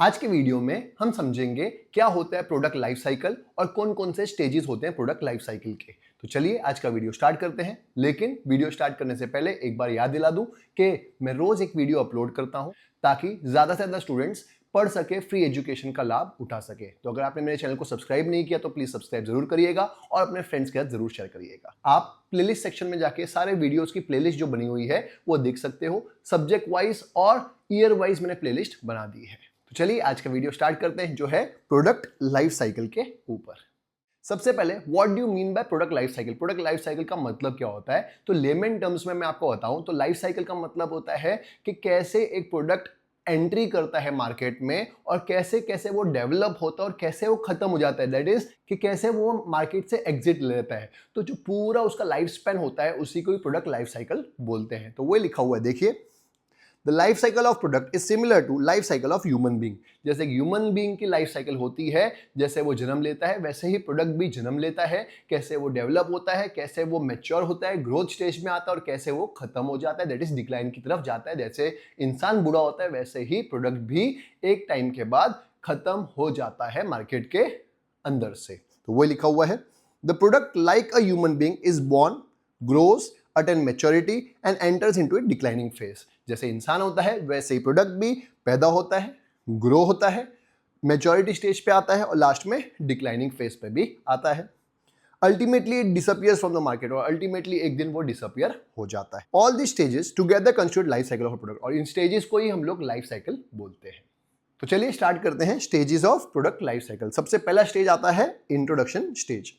आज के वीडियो में हम समझेंगे क्या होता है प्रोडक्ट लाइफ साइकिल और कौन कौन से स्टेजेस होते हैं प्रोडक्ट लाइफ साइकिल के। तो चलिए आज का वीडियो स्टार्ट करते हैं। लेकिन वीडियो स्टार्ट करने से पहले एक बार याद दिला दूं कि मैं रोज एक वीडियो अपलोड करता हूं ताकि ज्यादा से ज्यादा स्टूडेंट्स पढ़ सके, फ्री एजुकेशन का लाभ उठा सके। तो अगर आपने मेरे चैनल को सब्सक्राइब नहीं किया तो प्लीज सब्सक्राइब जरूर करिएगा और अपने फ्रेंड्स के साथ जरूर शेयर करिएगा। आप प्लेलिस्ट सेक्शन में जाके सारे वीडियोस की प्लेलिस्ट जो बनी हुई है वो देख सकते हो। सब्जेक्ट वाइज और ईयर वाइज मैंने प्लेलिस्ट बना दी है। तो चलिए आज का वीडियो स्टार्ट करते हैं जो है प्रोडक्ट लाइफ साइकिल के ऊपर। सबसे पहले what do you mean by product life cycle? Product life cycle का मतलब क्या होता है? तो लेमन टर्म्स में मैं आपको बताऊं तो लाइफ साइकिल का मतलब होता है कि कैसे एक प्रोडक्ट एंट्री करता है मार्केट में और कैसे कैसे वो डेवलप होता है और कैसे वो खत्म हो जाता है। दैट इज कि कैसे वो मार्केट से एग्जिट ले लेता है। तो जो पूरा उसका लाइफ स्पैन होता है उसी को ही प्रोडक्ट लाइफ साइकिल बोलते हैं। तो वो लिखा हुआ है, देखिए, the life cycle of product is similar to life cycle of human being. जैसे ह्यूमन बीइंग की लाइफ साइकिल होती है, जैसे वो जन्म लेता है वैसे ही प्रोडक्ट भी जन्म लेता है। कैसे वो डेवलप होता है, कैसे वो मैच्योर होता है, ग्रोथ स्टेज में आता है और कैसे वो खत्म हो जाता है, दैट इज डिक्लाइन की तरफ जाता है। जैसे इंसान बूढ़ा होता है वैसे ही प्रोडक्ट भी एक टाइम के बाद खत्म हो जाता है मार्केट के अंदर से। तो वो लिखा हुआ है, the product like a human being is born, grows, attain maturity and enters into a declining phase। जैसे इंसान होता है वैसे ही प्रोडक्ट भी पैदा होता है, ग्रो होता है, मैच्योरिटी स्टेज पे आता है और लास्ट में डिक्लाइनिंग फेज पे भी आता है। Ultimately it disappears from the market और अल्टीमेटली एक दिन वो डिसअपियर हो जाता है। All the stages together constitute life cycle of product और इन स्टेजेस को ही हम लोग लाइफ साइकिल बोलते हैं। तो चलिए स्टार्ट करते हैं stages of product life cycle. सबसे पहला स्टेज आता है introduction stage.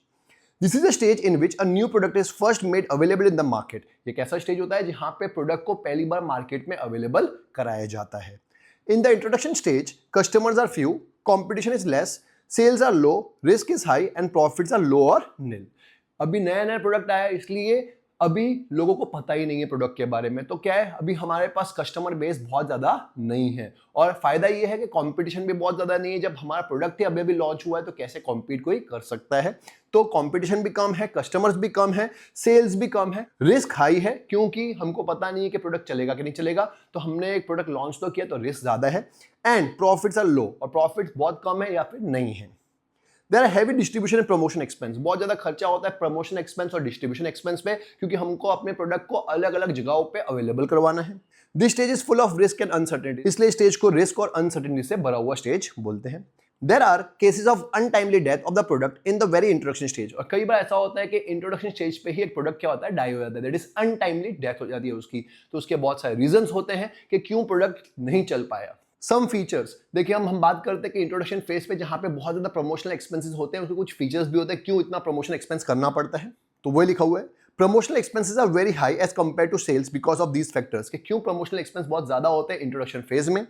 This is a stage in which a new product is first made available in the market. ये कैसा स्टेज होता है जहां पे प्रोडक्ट को पहली बार मार्केट में अवेलेबल कराया जाता है। In the introduction stage customers are few, competition is less, sales are low, risk is high and profits are low और नील। अभी नया नया प्रोडक्ट आया इसलिए अभी लोगों को पता ही नहीं है प्रोडक्ट के बारे में। तो क्या है, अभी हमारे पास कस्टमर बेस बहुत ज्यादा नहीं है और फायदा ये है कि कंपटीशन भी बहुत ज्यादा नहीं है। जब हमारा प्रोडक्ट ही अभी लॉन्च हुआ है तो कैसे कॉम्पीट कोई कर सकता है। तो कंपटीशन भी कम है, कस्टमर्स भी कम है, सेल्स भी कम है, रिस्क हाई है क्योंकि हमको पता नहीं है कि प्रोडक्ट चलेगा कि नहीं चलेगा। तो हमने एक प्रोडक्ट लॉन्च तो किया तो रिस्क ज्यादा है। एंड प्रॉफिट्स आर लो और प्रॉफिट बहुत कम है या फिर नहीं है। There are heavy distribution and promotion expense. बहुत ज्यादा खर्चा होता है प्रमोशन एक्सपेंस और डिस्ट्रीब्यूशन एक्सपेंस पे क्योंकि हमको अपने प्रोडक्ट को अलग अलग जगहों पे अवेलेबल करवाना है। This stage is full of risk and uncertainty, इसलिए स्टेज को रिस्क और अनसर्टेनिटी से भरा हुआ स्टेज बोलते हैं। There are cases of untimely death of the product in the very introduction stage. और कई बार ऐसा होता है कि इंट्रोडक्शन स्टेज पे ही एक प्रोडक्ट क्या होता है, डाई हो जाता है, दैट इज अनटाइमली डेथ हो जाती है उसकी। तो उसके बहुत सारे रीजंस होते हैं कि क्यों प्रोडक्ट नहीं चल पाया। सम फीचर्स, देखिए हम बात करते हैं कि इंट्रोडक्शन फेज पे जहां पे बहुत ज्यादा प्रमोशनल एक्सपेंसेस होते हैं, उसके कुछ फीचर्स भी होते हैं क्यों इतना प्रमोशन एक्सपेंस करना पड़ता है। तो वो लिखा हुआ है, promotional expenses are very high as compare to sales because of these factors. कि क्यों प्रमोशनल एक्सपेंस बहुत ज्यादा होते हैं इंट्रोडक्शन फेज में।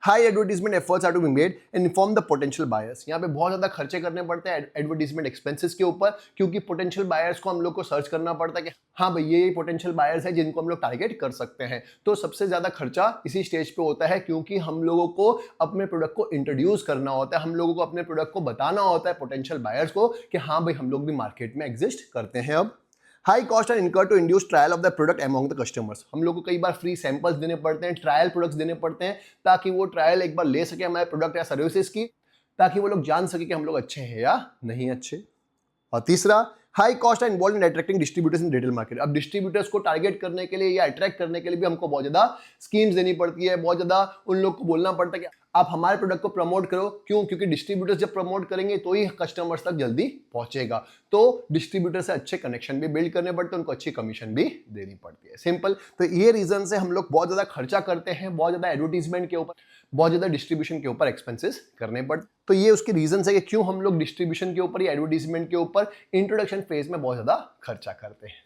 High advertisement efforts are to be made and inform the potential buyers. यहाँ पे बहुत ज्यादा खर्चे करने पड़ते हैं एडवर्टीजमेंट एक्सपेंसेस के ऊपर क्योंकि पोटेंशियल बायर्स को हम लोग को सर्च करना पड़ता है कि हाँ भाई ये पोटेंशियल बायर्स है जिनको हम लोग टारगेट कर सकते हैं। तो सबसे ज्यादा खर्चा इसी स्टेज पे होता है क्योंकि हम लोगों को अपने प्रोडक्ट को इंट्रोड्यूस करना होता है, हम लोगों को अपने प्रोडक्ट को बताना होता है पोटेंशियल बायर्स को कि हाँ भाई हम लोग भी मार्केट में एग्जिस्ट करते हैं। अब high cost and incur to induce trial of the product among the customers. हम लोग को कई बार फ्री सैंपल्स देने पड़ते हैं, ट्रायल प्रोडक्ट्स देने पड़ते हैं ताकि वो ट्रायल एक बार ले सके हमारे प्रोडक्ट या सर्विसेज की, ताकि वो लोग जान सके कि हम लोग अच्छे हैं या नहीं अच्छे। और तीसरा, high cost and involve in attracting distributors in retail market. अब डिस्ट्रीब्यूटर्स को टारगेट करने के लिए या अट्रैक्ट करने के लिए भी हमको बहुत ज्यादा स्कीम्स देनी पड़ती है, बहुत ज्यादा उन लोग को बोलना पड़ता है कि आप हमारे प्रोडक्ट को प्रमोट करो। क्यों? क्योंकि डिस्ट्रीब्यूटर्स जब प्रमोट करेंगे तो ही कस्टमर्स तक जल्दी पहुंचेगा। तो डिस्ट्रीब्यूटर से अच्छे कनेक्शन भी बिल्ड करने पड़ते हैं, उनको अच्छी कमीशन भी देनी पड़ती है। सिंपल। तो ये रीजन से हम लोग बहुत ज्यादा खर्चा करते हैं, बहुत ज्यादा एडवर्टीजमेंट के ऊपर, बहुत ज्यादा डिस्ट्रीब्यूशन के ऊपर एक्सपेंसेस करने पड़ते। तो ये उसके रीजन है कि क्यों हम लोग डिस्ट्रीब्यूशन के ऊपर या एडवर्टीजमेंट के ऊपर इंट्रोडक्शन फेज में बहुत ज्यादा खर्चा करते हैं।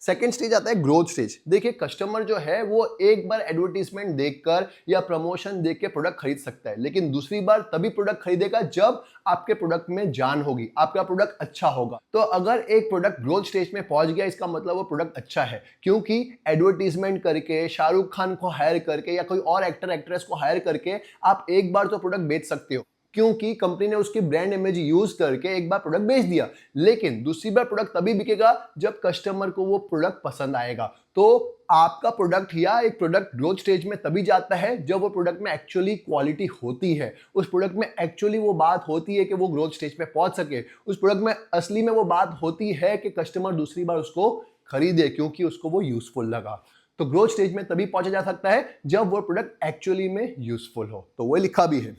सेकेंड स्टेज आता है ग्रोथ स्टेज। देखिए कस्टमर जो है वो एक बार एडवर्टीजमेंट देखकर या प्रमोशन देख के प्रोडक्ट खरीद सकता है, लेकिन दूसरी बार तभी प्रोडक्ट खरीदेगा जब आपके प्रोडक्ट में जान होगी, आपका प्रोडक्ट अच्छा होगा। तो अगर एक प्रोडक्ट ग्रोथ स्टेज में पहुंच गया इसका मतलब वो प्रोडक्ट अच्छा है, क्योंकि एडवर्टीजमेंट करके, शाहरुख खान को हायर करके या कोई और एक्टर एक्ट्रेस को हायर करके आप एक बार तो प्रोडक्ट बेच सकते हो क्योंकि कंपनी ने उसकी ब्रांड इमेज यूज करके एक बार प्रोडक्ट बेच दिया, लेकिन दूसरी बार प्रोडक्ट तभी बिकेगा जब कस्टमर को वो प्रोडक्ट पसंद आएगा। तो आपका प्रोडक्ट या एक प्रोडक्ट ग्रोथ स्टेज में तभी जाता है जब वो प्रोडक्ट में एक्चुअली क्वालिटी होती है, उस प्रोडक्ट में एक्चुअली वो बात होती है कि वो ग्रोथ स्टेज पे पहुंच सके, उस प्रोडक्ट में असली में वो बात होती है कि कस्टमर दूसरी बार उसको खरीदे क्योंकि उसको वो यूजफुल लगा। तो ग्रोथ स्टेज में तभी पहुंचा जा सकता है जब वो प्रोडक्ट एक्चुअली में यूजफुल हो। तो वो लिखा भी है,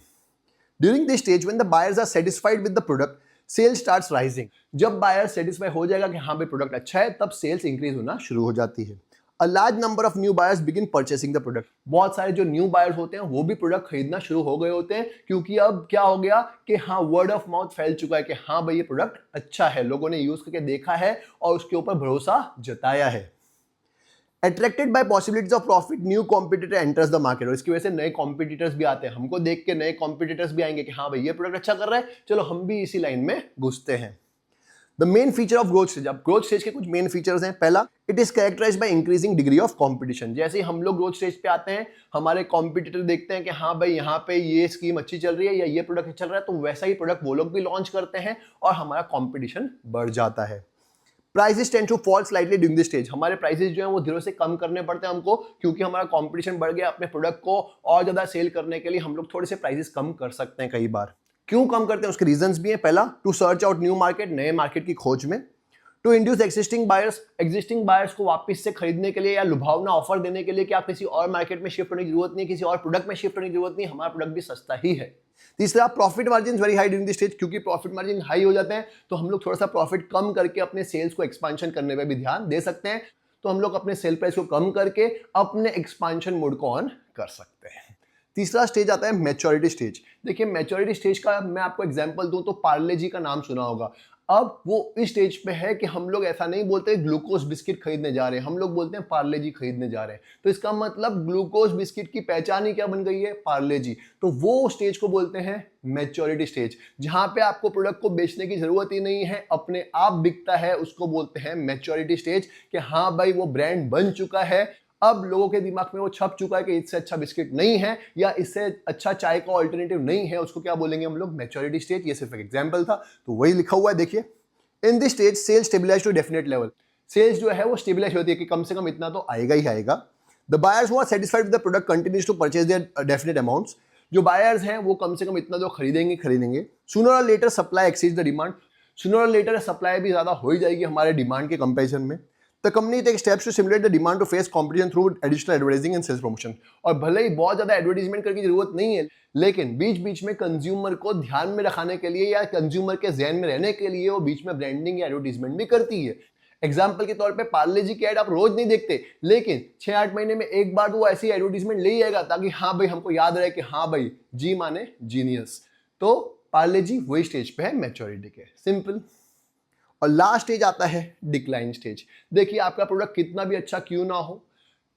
during this stage when the buyers are satisfied with the product sales starts rising. जब बायर सेटिस्फाई हो जाएगा कि हाँ भाई प्रोडक्ट अच्छा है, तब सेल्स इंक्रीज होना शुरू हो जाती है। A large number of new buyers begin purchasing the product। बहुत सारे जो न्यू बायर्स होते हैं वो भी प्रोडक्ट खरीदना शुरू हो गए होते हैं क्योंकि अब क्या हो गया कि हाँ वर्ड ऑफ माउथ फैल चुका है कि हाँ भाई ये प्रोडक्ट अच्छा है, लोगों ने यूज करके देखा है और उसके ऊपर भरोसा जताया है। Attracted by possibilities of profit, new competitor enters the market। और इसकी वजह से नए कॉम्पिटिटर्स भी आते हैं, हमको देख के नए कॉम्पिटिटर्स भी आएंगे कि हाँ भाई ये प्रोडक्ट अच्छा कर रहा है, चलो हम भी इसी लाइन में घुसते हैं। The main feature of growth stage. अब ग्रोथ स्टेज के कुछ मेन फीचर्स हैं। पहला, it is characterised by increasing degree of competition. जैसे ही हम लोग ग्रोथ स्टेज पे आते हैं, हमारे कॉम्पिटिटर देखते हैं कि हाँ भाई यहाँ पे ये स्कीम अच्छी चल रही है या ये प्रोडक्ट चल रहा है, तो वैसा ही प्रोडक्ट वो लोग भी लॉन्च करते हैं और हमारा कॉम्पिटिशन बढ़ जाता है। Prices tend to fall slightly during this stage. हमारे प्राइसेस जो हैं वो धीरे से कम करने पड़ते हैं हमको क्योंकि हमारा कंपटीशन बढ़ गया। अपने प्रोडक्ट को और ज्यादा सेल करने के लिए हम लोग थोड़े से प्राइसेस कम कर सकते हैं कई बार। क्यों कम करते हैं उसके रीजंस भी हैं। पहला, to search out new market, नए मार्केट की खोज में। टू इंड्यूस एक्सिस्टिंग बायर्स को वापस से खरीदने के लिए या लुभावना ऑफर देने के लिए कि आप किसी और मार्केट में शिफ्ट होने की जरूरत नहीं, किसी और प्रोडक्ट में शिफ्ट होने की जरूरत नहीं, हमारा प्रोडक्ट भी सस्ता ही है। तीसरा, profit margin very high during this stage. क्योंकि प्रॉफिट मार्जिन हाई हो जाते हैं तो हम लोग थोड़ा सा प्रॉफिट कम करके अपने सेल्स को एक्सपांशन करने पर भी ध्यान दे सकते हैं। तो हम लोग अपने सेल प्राइस को कम करके अपने एक्सपांशन मोड को ऑन कर सकते हैं। तीसरा स्टेज आता है मैच्योरिटी स्टेज। देखिए मैच्योरिटी स्टेज का मैं आपको एग्जांपल दूं तो पार्ले जी का नाम सुना होगा। अब वो इस स्टेज पे है कि हम लोग ऐसा नहीं बोलते ग्लूकोज बिस्किट खरीदने जा रहे हैं, हम लोग बोलते हैं पार्ले जी खरीदने जा रहे हैं। तो इसका मतलब ग्लूकोज बिस्किट की पहचान ही क्या बन गई है, पार्ले जी। तो वो स्टेज को बोलते हैं मैच्योरिटी स्टेज, जहां पे आपको प्रोडक्ट को बेचने की जरूरत ही नहीं है, अपने आप बिकता है, उसको बोलते हैं मैच्योरिटी स्टेज। कि हाँ भाई वो ब्रांड बन चुका है, अब लोगों के दिमाग में वो छप चुका है कि इससे अच्छा बिस्किट नहीं है या इससे अच्छा चाय का ऑल्टरनेटिव नहीं है, उसको क्या बोलेंगे हम लोग, मैच्योरिटी स्टेज। ये सिर्फ एक एग्जांपल था, तो वही लिखा हुआ है देखिए। In this stage sales stabilise to definite level. Sales जो है वो स्टेबलाइज होती है कि कम से कम इतना तो आएगा ही आएगा। The buyers who are satisfied with the product continues to purchase their definite amounts. जो बायर्स हैं वो कम से कम इतना तो खरीदेंगे। सूनर और later supply exceeds the demand. Sooner और लेटर सप्लाई भी ज्यादा हो ही जाएगी हमारे डिमांड के कंपैरिजन में। The company takes steps to stimulate the demand to face competition through additional advertising and sales promotion। और भले ही बहुत ज्यादा एडवर्टाइजमेंट करने की जरूरत नहीं है, लेकिन बीच बीच में कंज्यूमर को ध्यान में रखने के लिए या कंज्यूमर के ज़हन में रहने के लिए वो बीच में ब्रांडिंग या एडवर्टाइजमेंट भी करती है। एग्जाम्पल के तौर पे पार्ले जी की एड आप रोज नहीं देखते, लेकिन 6-8 महीने में एक बार वो ऐसी एडवर्टाइजमेंट ले आएगा ताकि हाँ भाई हमको याद रहे कि हाँ भाई जी माने जीनियस। तो पार्ले जी वही स्टेज पे है मैच्योरिटी के, सिंपल। और लास्ट स्टेज आता है डिक्लाइन स्टेज। देखिए आपका प्रोडक्ट कितना भी अच्छा क्यों ना हो,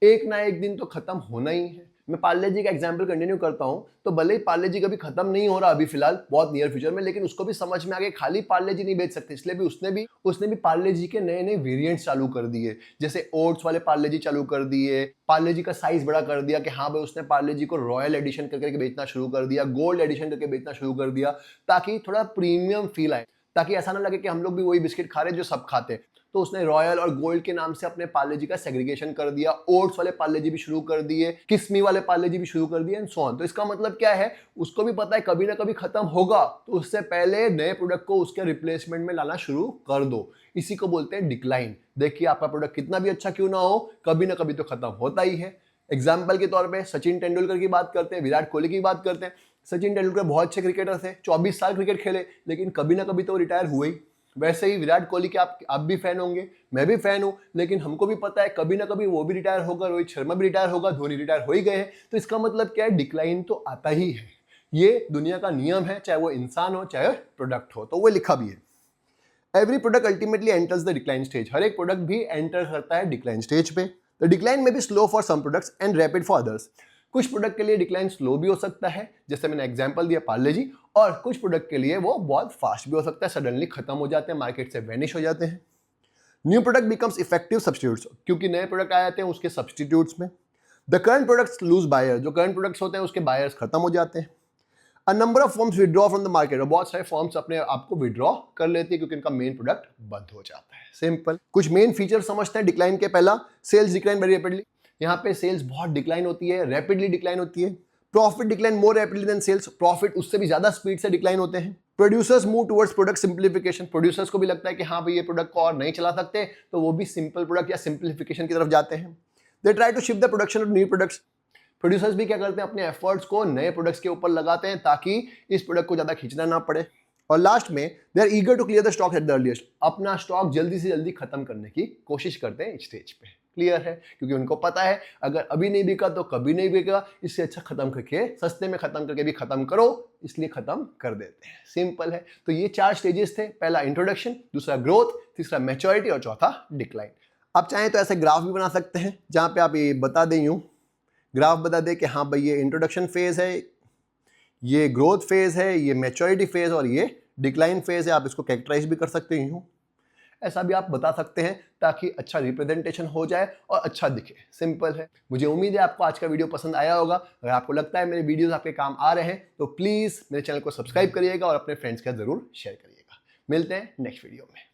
एक ना एक दिन तो खत्म होना ही है। मैं पार्ले जी का एग्जांपल कंटिन्यू करता हूं, तो भले ही पार्ले जी कभी खत्म नहीं हो रहा अभी फिलहाल बहुत नियर फ्यूचर में, लेकिन उसको भी समझ में आ गया खाली पार्ले जी नहीं बेच सकते, इसलिए भी उसने भी पार्ले जी के नए नए वेरिएंट्स चालू कर दिए। जैसे ओट्स वाले पार्ले जी चालू कर दिए, पार्ले जी का साइज बड़ा कर दिया कि हाँ भाई उसने पार्ले जी को रॉयल एडिशन करके बेचना शुरू कर दिया, गोल्ड एडिशन करके बेचना शुरू कर दिया, ताकि थोड़ा प्रीमियम फील आए, ताकि ऐसा ना लगे कि हम लोग भी वही बिस्किट खा रहे हैं जो सब खाते हैं। तो उसने रॉयल और गोल्ड के नाम से अपने पार्ले जी का सेग्रीगेशन कर दिया, ओट्स वाले पार्ले जी भी शुरू कर दिए, किस्मी वाले पार्ले जी भी शुरू कर दिए एंड सो ऑन। तो इसका मतलब क्या है, उसको भी पता है कभी ना कभी खत्म होगा, तो उससे पहले नए प्रोडक्ट को उसके रिप्लेसमेंट में लाना शुरू कर दो। इसी को बोलते हैं डिक्लाइन। देखिए आपका प्रोडक्ट कितना भी अच्छा क्यों ना हो, कभी ना कभी तो खत्म होता ही है। एग्जाम्पल के तौर पे सचिन तेंदुलकर की बात करते हैं, विराट कोहली की बात करते हैं। सचिन तेंदुलकर बहुत अच्छे क्रिकेटर थे, 24 साल क्रिकेट खेले, लेकिन कभी ना कभी तो रिटायर हुए ही। वैसे ही विराट कोहली के आप भी फैन होंगे, मैं भी फैन हूं, लेकिन हमको भी पता है कभी ना कभी वो भी रिटायर होगा, रोहित शर्मा भी रिटायर होगा, धोनी रिटायर हो ही गए हैं। तो इसका मतलब क्या है, डिक्लाइन तो आता ही है, ये दुनिया का नियम है, चाहे वो इंसान हो चाहे प्रोडक्ट हो। तो वो लिखा भी है, every product ultimately enters the decline stage. हर एक प्रोडक्ट भी एंटर करता है डिक्लाइन स्टेज पे। The decline may be slow for some products and rapid for others. कुछ प्रोडक्ट के लिए डिक्लाइन स्लो भी हो सकता है, जैसे मैंने एग्जांपल दिया पार्ले जी, और कुछ प्रोडक्ट के लिए वो बहुत फास्ट भी हो सकता है, सडनली खत्म हो जाते हैं, मार्केट से वैनिश हो जाते हैं। New product becomes effective substitutes, क्योंकि नए प्रोडक्ट आ जाते हैं उसके सब्स्टिट्यूट्स में। The current products lose buyer, जो करंट प्रोडक्ट्स होते हैं उसके बायर्स खत्म हो जाते हैं। A number of firms withdraw from the market, और बहुत सारे फर्म्स अपने आप को विड्रॉ कर लेती है क्योंकि इनका मेन प्रोडक्ट बंद हो जाता है, सिंपल। कुछ मेन फीचर समझते हैं डिक्लाइन के। पहला, सेल्स डिक्लाइन वेरी रैपिडली। यहाँ पे सेल्स बहुत डिक्लाइन होती है, रैपिडली डिक्लाइन होती है। Profit decline more rapidly than sales, profit उससे भी ज्यादा स्पीड से डिक्लाइन होते हैं। Producers move towards product simplification, producers को भी लगता है कि हाँ भाई ये प्रोडक्ट को और नहीं चला सकते, तो वो भी सिंपल प्रोडक्ट या सिंप्लीफिकेशन की तरफ जाते हैं। They try to shift the production of new products, producers भी क्या करते हैं, अपने एफर्ट्स को नए प्रोडक्ट्स के ऊपर लगाते हैं ताकि इस प्रोडक्ट को ज्यादा खींचना ना पड़े। और लास्ट में they are eager to clear the stock at the earliest, अपना स्टॉक जल्दी से जल्दी खत्म करने की कोशिश करते हैं इस स्टेज पे। क्लियर है, क्योंकि उनको पता है अगर अभी नहीं बिका तो कभी नहीं बिका, इससे अच्छा खत्म करके, सस्ते में खत्म करके भी खत्म करो, इसलिए खत्म कर देते हैं। सिंपल है। तो ये 4 स्टेजेस थे, पहला इंट्रोडक्शन, दूसरा ग्रोथ, तीसरा मैच्योरिटी और चौथा डिक्लाइन। आप चाहें तो ऐसे ग्राफ भी बना सकते हैं जहां पे आप ये बता दें, यूं ग्राफ बता दें कि हाँ भाई ये इंट्रोडक्शन फेज है, ये ग्रोथ फेज है, ये मैच्योरिटी फेज और ये डिक्लाइन फेज है। आप इसको कैरेक्टराइज भी कर सकते हैं, यूं ऐसा भी आप बता सकते हैं ताकि अच्छा रिप्रेजेंटेशन हो जाए और अच्छा दिखे। सिंपल है। मुझे उम्मीद है आपको आज का वीडियो पसंद आया होगा। अगर आपको लगता है मेरे वीडियोस आपके काम आ रहे हैं तो प्लीज़ मेरे चैनल को सब्सक्राइब करिएगा और अपने फ्रेंड्स के साथ जरूर शेयर करिएगा। मिलते हैं नेक्स्ट वीडियो में।